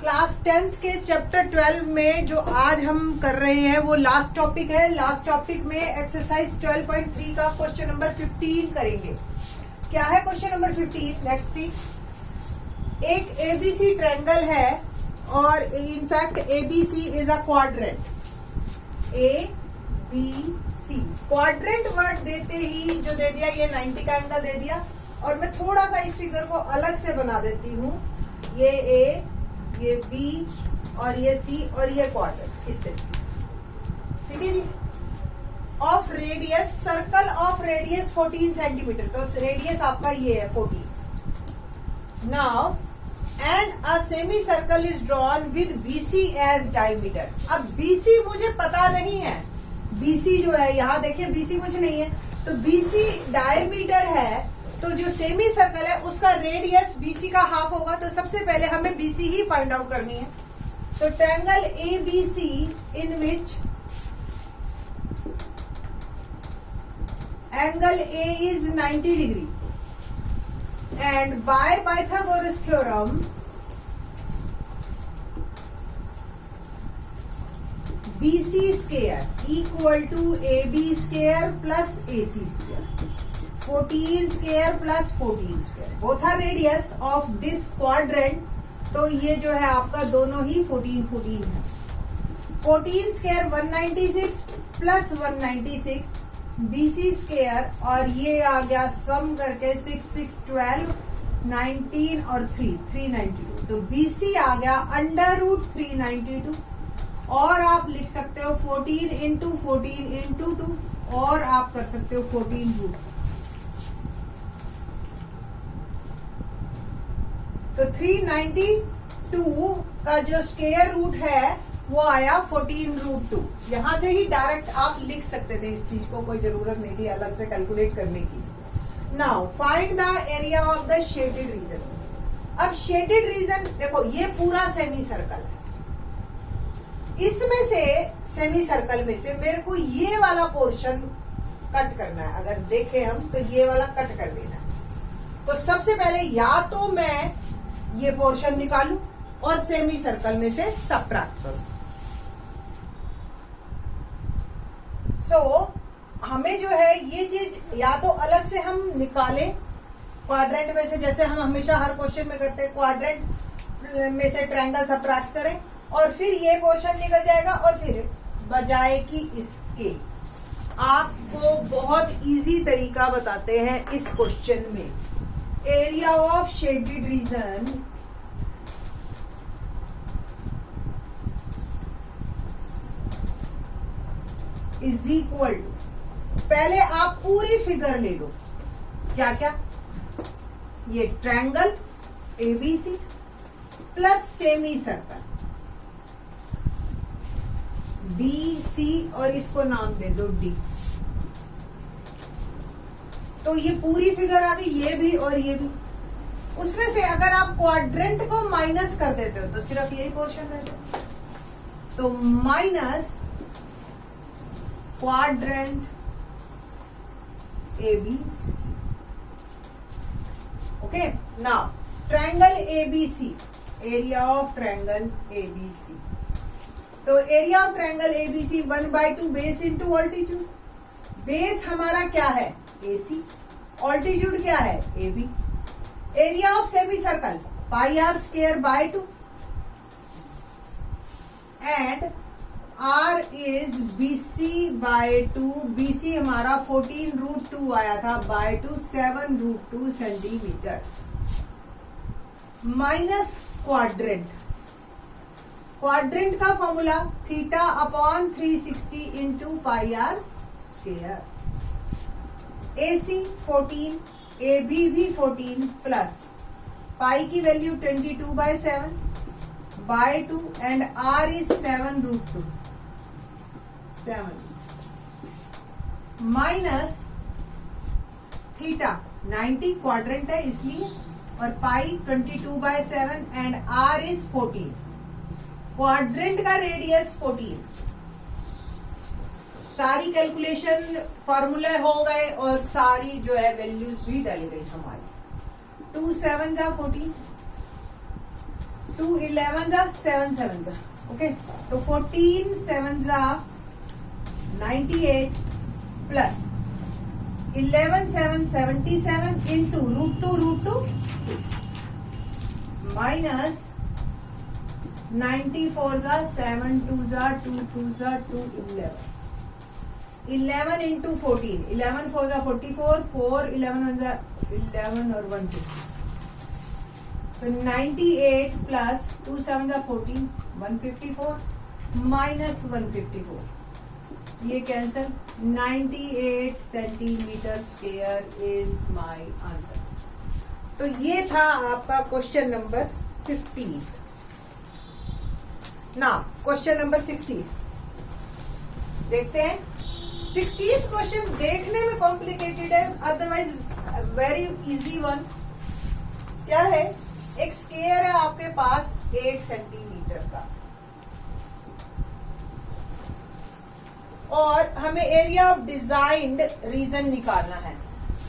Class 10th के chapter 12 में जो आज हम कर रहे हैं वो लास्ट टॉपिक है। लास्ट टॉपिक में एक्सरसाइज 12.3 का क्वेश्चन नंबर 15 करेंगे। क्या है क्वेश्चन नंबर 15? Let's see. एक एबीसी ट्रायंगल है और in fact ABC is a quadrant. A B C quadrant word देते ही जो दे दिया ये 90 का एंगल दे दिया। और मैं थोड़ा सा इस फिगर को अलग से बना देती हूँ। ये ए, ये बी और ये सी और ये क्वाड्रेंट इस तरीके से, ठीक है जी। Of radius, circle of radius 14 centimetre, तो रेडियस आपका ये है 14। Now and a semi circle is drawn with BC as diameter. अब बीसी मुझे पता नहीं है, बीसी जो है यहाँ देखिए बीसी कुछ नहीं है, तो बीसी डायमीटर है, तो जो सेमी सर्कल है उसका रेडियस बीसी का हाफ होगा। तो सबसे पहले हमें बीसी ही फाइंड आउट करनी है। तो triangle ABC in which angle A is 90 degree and by Pythagoras theorem BC square equal to AB square plus AC square, 14 square plus 14 square, both are radius of this quadrant. तो ये जो है आपका दोनों ही 14 14 है। 14 स्क्वायर 196 प्लस 196 BC स्क्वायर, और ये आ गया सम करके 6 6 12 19 और 3 392। तो BC आ गया अंडर रूट 392, और आप लिख सकते हो 14 इंटू 14 इंटू 2, और आप कर सकते हो 14 रूट। तो 392 का जो स्क्वायर रूट है वो आया 14 रूट 2। यहां से ही डायरेक्ट आप लिख सकते थे इस चीज को, कोई जरूरत नहीं थी अलग से कैलकुलेट करने की। Now find the area of the shaded region. अब शेडेड रीजन देखो, ये पूरा सेमी सर्कल है, इसमें से सेमी सर्कल में से मेरे को ये वाला पोर्शन कट करना है। अगर देखें हम तो ये वाला कट कर देना है। तो सबसे पहले या तो मैं ये पोर्शन निकालूं और सेमी सर्कल में से सबट्रैक्ट करूं। सो हमें जो है ये चीज या तो अलग से हम निकालें क्वाड्रेंट में से, जैसे हम हमेशा हर क्वेश्चन में करते हैं, क्वाड्रेंट में से ट्रायंगल सबट्रैक्ट करें और फिर ये पोर्शन निकल जाएगा, और फिर बजाय कि इसके आपको बहुत इजी तरीका बताते हैं इस क्वेश्चन में। Area of shaded region is equal to, पहले आप पूरी फिगर ले लो। क्या क्या? ये triangle ABC plus semicircle BC, और इसको नाम दे दो D। तो ये पूरी फिगर आ गई, ये भी और ये भी। उसमें से अगर आप क्वाड्रेंट को माइनस कर देते हो तो सिर्फ यही पोर्शन रहता है। तो minus quadrant ABC। Okay, now triangle ABC, area of triangle ABC। तो area of triangle ABC 1/2 base into altitude. Base हमारा क्या है? AC, ऑल्टीट्यूड क्या है? AB। Area of semicircle pi r square by 2 and r is BC by 2। BC हमारा 14 root 2 आया था by 2 7 root 2 centimetre, minus quadrant. Quadrant का formula theta upon 360 into pi r square. AC 14, AB भी 14 plus pi की value 22/7 by 2 and R is 7 root 2 7 minus theta 90 quadrant है इसलिए, और pi 22/7 and R is 14। Quadrant का radius 14। सारी calculation फॉर्मूले हो गए और सारी जो है वैल्यूज भी डाली गई हमारी। 2 7 जा 14, 2 11 जा 7 7 जा, ओके। तो 14 7 जा 98 प्लस 11 7 77 इंटू √2 माइनस 94 जा 7 2 जा 2 2 जा 2 11 इंटू 14, 11 4 जा 44, 4 11 1 जा 11 और 1 2, तो 98 प्लस 2 7 जा 14, 154 माइनस 154, ये cancel, 98 centimetre square is my answer. तो ये था आपका क्वेश्चन नंबर 15। ना क्वेश्चन नंबर 16 देखते हैं। 16th क्वेश्चन देखने में कॉम्प्लिकेटेड है, अदरवाइज वेरी इजी वन। क्या है, एक स्क्वायर है आपके पास 8 सेंटीमीटर का और हमें एरिया ऑफ डिजाइंड रीजन निकालना है।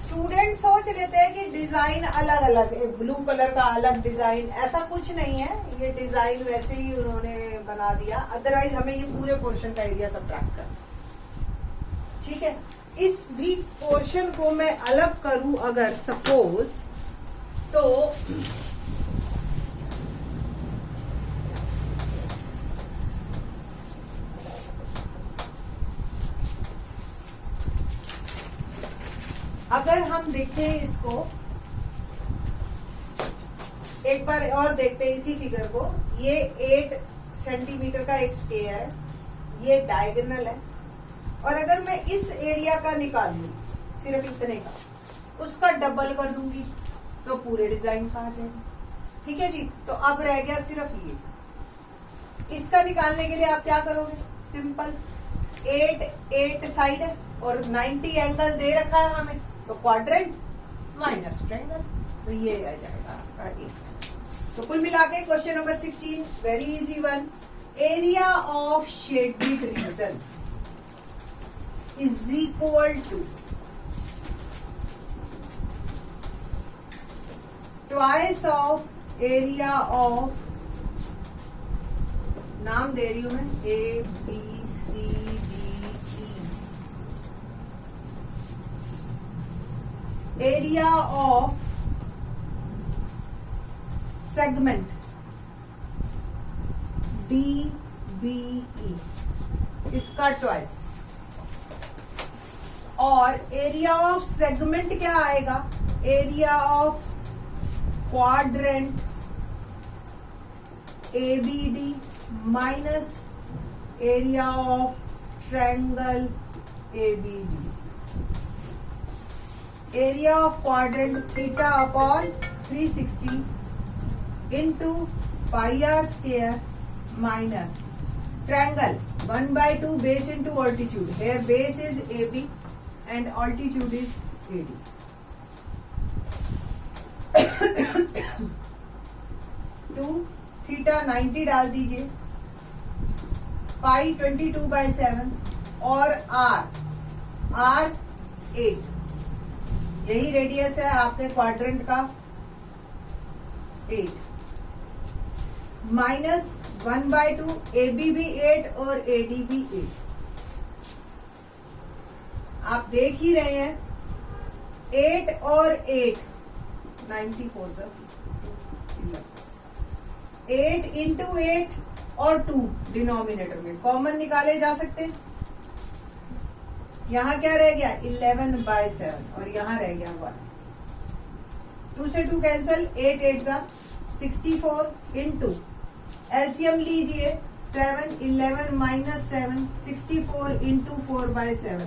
स्टूडेंट सोच लेते हैं कि डिजाइन अलग अलग, एक ब्लू कलर का अलग डिजाइन, ऐसा कुछ नहीं है, ये डिजाइन वैसे ही उन्होंने बना दिया, अदरवाइज हमें ये पूरे पोर्शन का एरिया सब्ट्रैक्ट करना, ठीक है। इस भी पोर्शन को मैं अलग करूं अगर सपोज, तो अगर हम देखें इसको एक बार और देखते हैं इसी फिगर को, ये 8 सेंटीमीटर का एक स्क्वायर है, ये डायगोनल है, और अगर मैं इस एरिया का निकाल लूं सिर्फ इतने का, उसका डबल कर दूंगी तो पूरे डिजाइन का आ जाएगा, ठीक है जी। तो अब रह गया सिर्फ ये, इसका निकालने के लिए आप क्या करोगे, सिंपल 8 साइड है और 90 एंगल दे रखा है हमें, तो क्वाड्रेंट माइनस ट्रायंगल, तो ये आ जाएगा आपका 1। तो कुल मिला के question number 16 very easy one, area of shaded region is equal to twice of area of, नाम दे रही हूं मैं, A B C D E, area of segment DBE, इसका ट्वाइस, और एरिया ऑफ सेगमेंट क्या आएगा, area of quadrant ABD minus area of triangle ABD, area of quadrant theta upon 360 into pi r square minus triangle 1/2 base into altitude, here base is AB and altitude is AD। 2 theta 90 डाल दीजिए, पाई 22/7 और R 8, यही radius है आपके quadrant का 8, minus 1/2, AB भी 8 और AD भी 8। आप देख ही रहे हैं 8 और 8 94 से 8 इंटू 8 और 2 डिनोमिनेटर में कॉमन निकाले जा सकते हैं। यहाँ क्या रह गया 11/7 और यहाँ रह गया 1, 2 से 2 कैंसल, 8 8 जा 64 इंटू एलसीएम लीजिए 7 11 माइनस 7 64 इंटू 4/7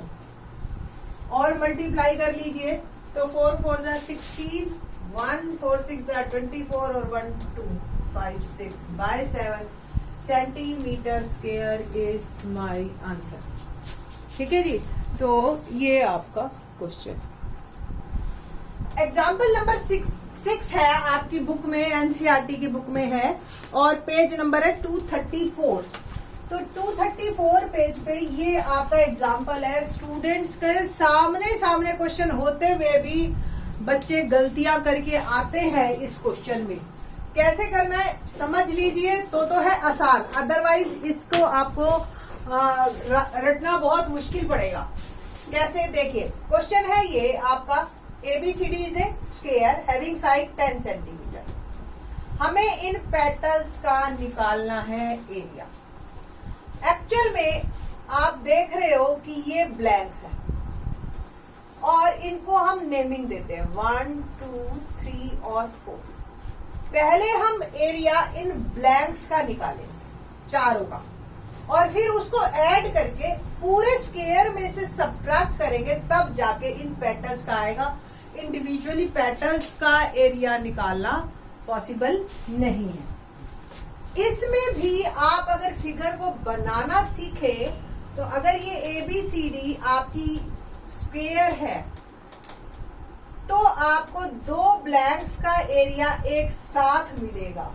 और मल्टीप्लाई कर लीजिए तो 4 4 जा 16, 1 4 6 जा 24 और 1 2 5 6/7 centimetre square is my answer. ठीक है जी, तो ये आपका क्वेश्चन। एग्जाम्पल नंबर 6 है आपकी बुक में, एनसीईआरटी की बुक में है और पेज नंबर है 234। तो 234 पेज पे ये आपका एग्जाम्पल है। स्टूडेंट्स के सामने क्वेश्चन होते हुए भी बच्चे गलतियां करके आते हैं इस क्वेश्चन में। कैसे करना है समझ लीजिए तो है आसान, अदरवाइज इसको आपको रटना बहुत मुश्किल पड़ेगा। कैसे देखिए, क्वेश्चन है ये आपका, ABCD is a square having side 10 centimetre. हमें इन पेटल्स का निकालना है एरिया। एक्चुअल में आप देख रहे हो कि ये ब्लैंक्स है और इनको हम नेमिंग देते हैं 1 2 3 और 4। पहले हम एरिया इन ब्लैंक्स का निकालेंगे, चारों का, और फिर उसको ऐड करके पूरे स्क्वायर में से सब्ट्रैक्ट करेंगे, तब जाके इन पेटल्स का आएगा। इंडिविजुअली पेटल्स का एरिया निकालना पॉसिबल नहीं है। इसमें भी आप अगर फिगर को बनाना सीखे तो अगर ये ABCD आपकी स्क्वायर है तो आपको दो ब्लैंक्स का एरिया एक साथ मिलेगा।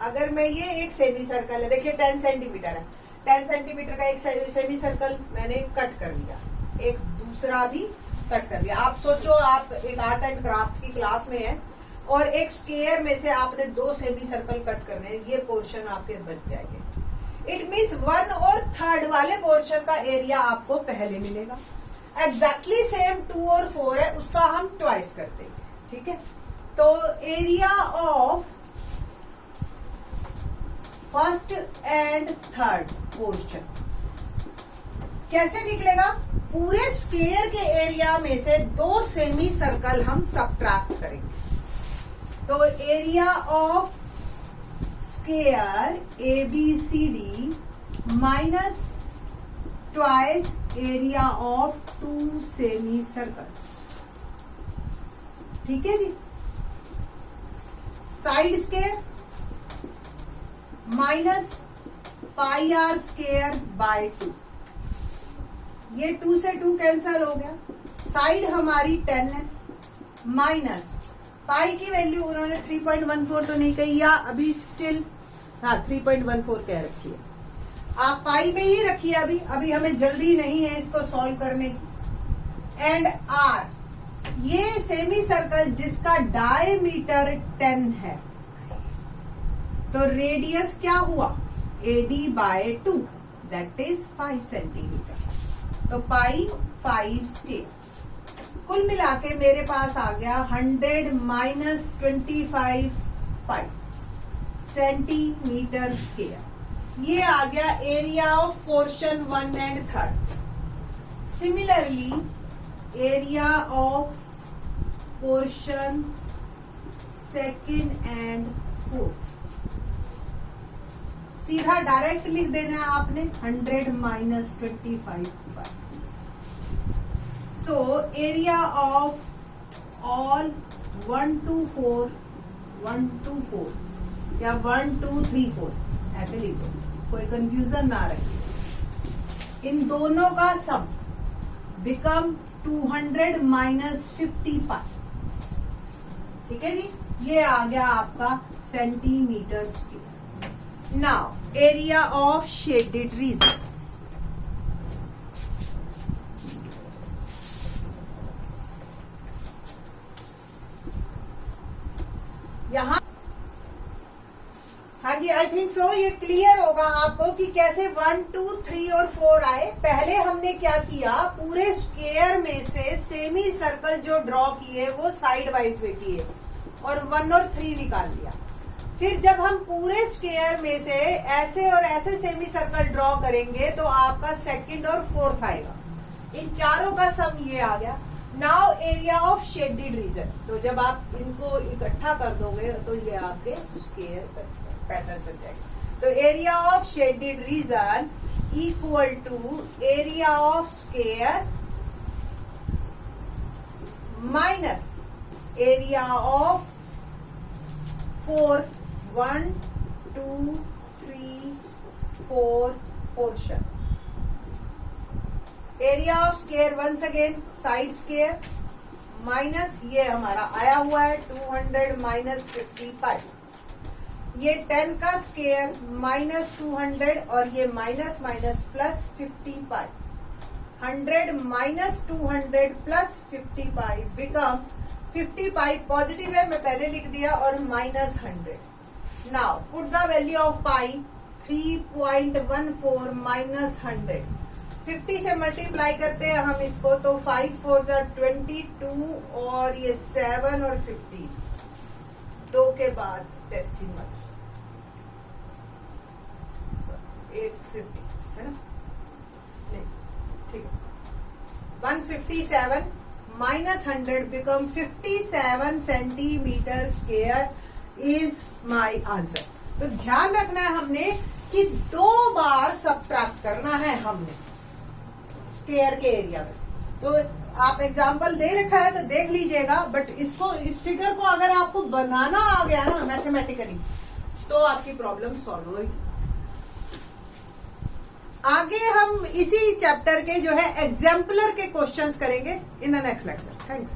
अगर मैं ये एक सेमी सर्कल है, देखिए 10 सेंटीमीटर है, 10 सेंटीमीटर का एक सेमी सर्कल मैंने कट कर लिया, एक दूसरा भी कट कर लिया। आप सोचो आप एक आर्ट एंड क्राफ्ट की क्लास में है और एक स्क्वायर में से आपने दो सेमी सर्कल कट करने हैं, ये पोर्शन आपके बच जाएंगे। इट मीन्स 1 और 3rd वाले पोर्शन का एरिया आपको पहले मिलेगा। एग्जैक्टली सेम 2 और 4 है, उसका हम ट्वाइस कर देंगे, ठीक है। तो area of first and 3rd portion कैसे निकलेगा? पूरे स्क्वायर के एरिया में से दो सेमी सर्कल हम सब्ट्रैक्ट करेंगे। तो area of square ABCD minus twice area of 2 semi circles, ठीक है जी। Side square minus pi r square by 2, ये 2 से 2 कैंसल हो गया। साइड हमारी 10 है, माइनस पाई की वैल्यू उन्होंने 3.14 तो नहीं कही, या अभी स्टिल हाँ 3.14 कह रखी है, आप पाई में ही रखिए। अभी हमें जल्दी नहीं है इसको सॉल्व करने की। एंड आर, ये सेमी सर्कल जिसका डायमीटर 10 है, तो रेडियस क्या हुआ? AD by 2 that is 5 centimetre. तो पाई 5 स्क्वायर, कुल मिला के मेरे पास आ गया 100 माइनस 25 पाई सेंटीमीटर स्क्वायर। ये आ गया area of portion 1 and 3rd। Similarly area of portion 2nd and 4th सीधा डायरेक्ट लिख देना है आपने, 100 minus 25 pi. So area of all 1 to 4 या 1 2 3 4 ऐसे लिखो, कोई कंफ्यूजन ना रखिए। इन दोनों का सम बिकम 200 माइनस 50 पाई, ठीक है जी। ये आ गया आपका centimetre square. Now area of shaded reason, यहाँ हाँ जी, आई थिंक सो ये क्लियर होगा आपको कि कैसे 1 2 3 और 4 आए। पहले हमने क्या किया, पूरे स्क्वायर में से सेमी सर्कल जो ड्रॉ किए वो साइड वाइज में किए और 1 और 3 निकाल लिया। फिर जब हम पूरे स्क्वायर में से ऐसे और ऐसे सेमी सर्कल ड्रॉ करेंगे तो आपका 2nd और 4th आएगा। इन चारों का सम ये आ गया। Now area of shaded reason, तो जब आप इनको इकट्ठा कर दोगे तो ये आपके स्क्वायर पैटर्न बन जाएगा। तो area of shaded region equal to area of square minus area of 4 1 2 3 4 portion. Area of square once again side square minus ये हमारा आया हुआ है 200 माइनस 50 पाई, ये 10 का स्क्वायर माइनस 200 और ये माइनस माइनस प्लस 50 पाई। 100 माइनस 200 प्लस 50 पाई बिकम 50 पाई पॉजिटिव है, मैं पहले लिख दिया, और -100। Now put the value of पाई 3.14 -100। 50 से मल्टीप्लाई करते हैं हम इसको, तो 5 4 22 और ये 7 और 15, 2 के बाद डेसिमल 850 है ना, नहीं ठीक है। 157 -100 become 57 centimetre square is my answer. तो ध्यान रखना है हमने कि 2 बार सबट्रैक्ट करना है हमने स्क्वायर के एरिया में। तो आप एग्जांपल दे रखा है तो देख लीजिएगा, बट इसको, इस फिगर को अगर आपको बनाना आ गया ना मैथमेटिकली, तो आपकी प्रॉब्लम सॉल्व होगी। आगे हम इसी चैप्टर के जो है एग्जाम्पलर के क्वेश्चंस करेंगे in the next lecture. Thanks.